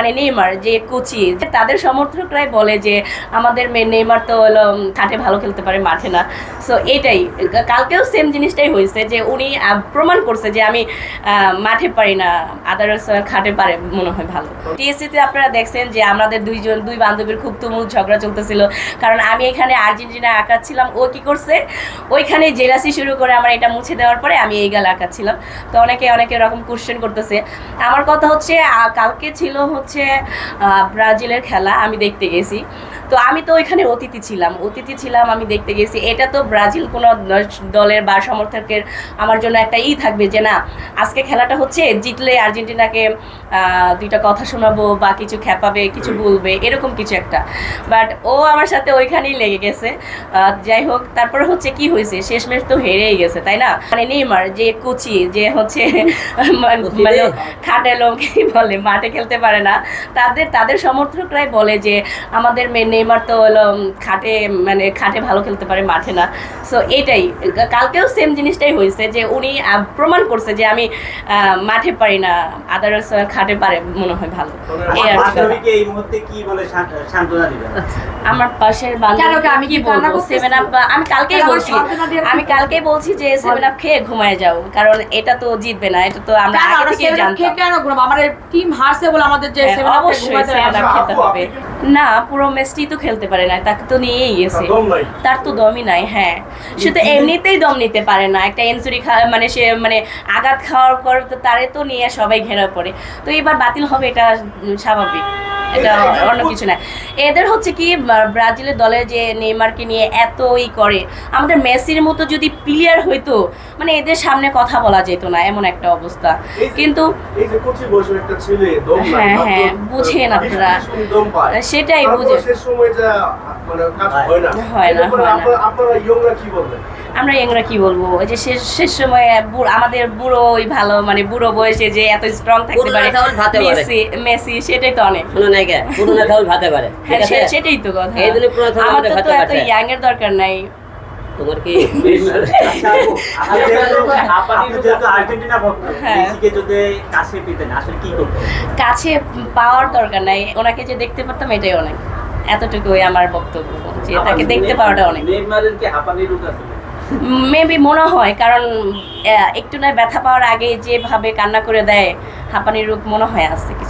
মানে নেইমার যে কোচি তাদের সমর্থকরাই বলে যে আমাদের নেইমার তো হলো খাটে ভালো খেলতে পারে মাঠে না। সো এটাই কালকেও সেম জিনিসটাই হয়েছে যে উনি প্রমাণ করছে যে আমি মাঠে পারি না, আদার্স খাটে পারে মনে হয় ভালো। টিএসসিতে আপনারা দেখছেন যে আমাদের দুই বান্ধবীর খুব তুমুল ঝগড়া চলতেছিল, কারণ আমি এখানে আর্জেন্টিনা আঁকাচ্ছিলাম, ও কি করছে ওইখানে জেলাসি শুরু করে আমার এটা মুছে দেওয়ার পরে আমি এই গাল আঁকাচ্ছিলাম। তো অনেকে এরকম কোশ্চেন করতেছে। আমার কথা হচ্ছে কালকে ছিল হচ্ছে ব্রাজিলের খেলা, আমি দেখতে গেছি। তো আমি তো ওইখানে অতিথি ছিলাম, আমি দেখতে গেছি। এটা তো ব্রাজিল কোনো দলের বা সমর্থকের আমার জন্য একটা থাকবে যে না আজকে খেলাটা হচ্ছে, জিতলে আর্জেন্টিনাকে দুইটা কথা শোনাবো বা কিছু খেপাবে, কিছু বলবে, এরকম কিছু একটা। বাট ও আমার সাথে ওইখানেই লেগে গেছে। যাই হোক, তারপর হচ্ছে কি হয়েছে, শেষমেশ তো হেরেই গেছে, তাই না? মানে নেইমার যে কোচি যে হচ্ছে মানে খাটে লোক কি বলে মাঠে খেলতে পারে না, তাদের সমর্থকরাই বলে যে আমাদের নেইমার তো হলো খাটে ভালো খেলতে পারে মাঠে না। সো এটাই কালকেও সেম জিনিসটাই হয়েছে যে উনি প্রমাণ করছে যে আমি মাঠে পারি না, আদার্স খাটে পারে মনে হয় ভালো। এই মুহূর্তে কি বলে সান্ত্বনা দিবেন? আমার পাশের বান্ধবী আমি কি বলবো, 7 আপ আমি কালকেই বলছি যে 7 আপ খেয়ে ঘুমায় যাও, কারণ এটা তো জিতবে না, এটা তো আমরা আগে থেকে জানতাম। কেন ঘুমাবো, আমাদের টিম হারছে বলে আমাদের যে 7 আপ অবশ্যই 7 আপ খেতে হবে। না, পুরো ম্যাচটি তো খেলতে পারে না, তাকে তো নিয়েই গেছে, তার তো দমই নাই। হ্যাঁ, সে তো এমনিতেই দম নিতে পারে না, একটা ইনজুরি সে আঘাত খাওয়ার পর তো তারে তো নিয়ে সবাই ঘেরা পড়ে। তো এবার বাতিল হবে, এটা স্বাভাবিক, এটা অন্য কিছু না। এদের হচ্ছে কি ব্রাজিলের দলে যে নেইমারকে নিয়ে এতই করে, আমাদের মেসির মতো যদি প্লেয়ার হইতো এদের সামনে কথা বলা যেত না, এমন একটা অবস্থা। কিন্তু হ্যাঁ বুঝেন আপনারা, সেটাই বুঝে হয় না। আমরা ইয়ংরা কি বলবো, ওই যে শেষ সময়ে আমাদের বুড়ো ওই ভালো বুড়ো বয়সে যে এত স্ট্রং থাকতে পারে মেসি, সেটাই তো অনেক। সেটাই তো কথা, আমাদের তো এত ইয়াং এর দরকার নাই। তোমার কি কাছে পাওয়ার দরকার নাই, ওনাকে যে দেখতে পারতাম এটাই অনেক, এতটুকুই আমার বক্তব্য, যে তাকে দেখতে পাওয়াটা অনেক। মেবি মনে হয়, কারণ একটু না ব্যথা পাওয়ার আগে যেভাবে কান্না করে দেয়, হাঁপানির রূপ মনে হয় আছে কিছু।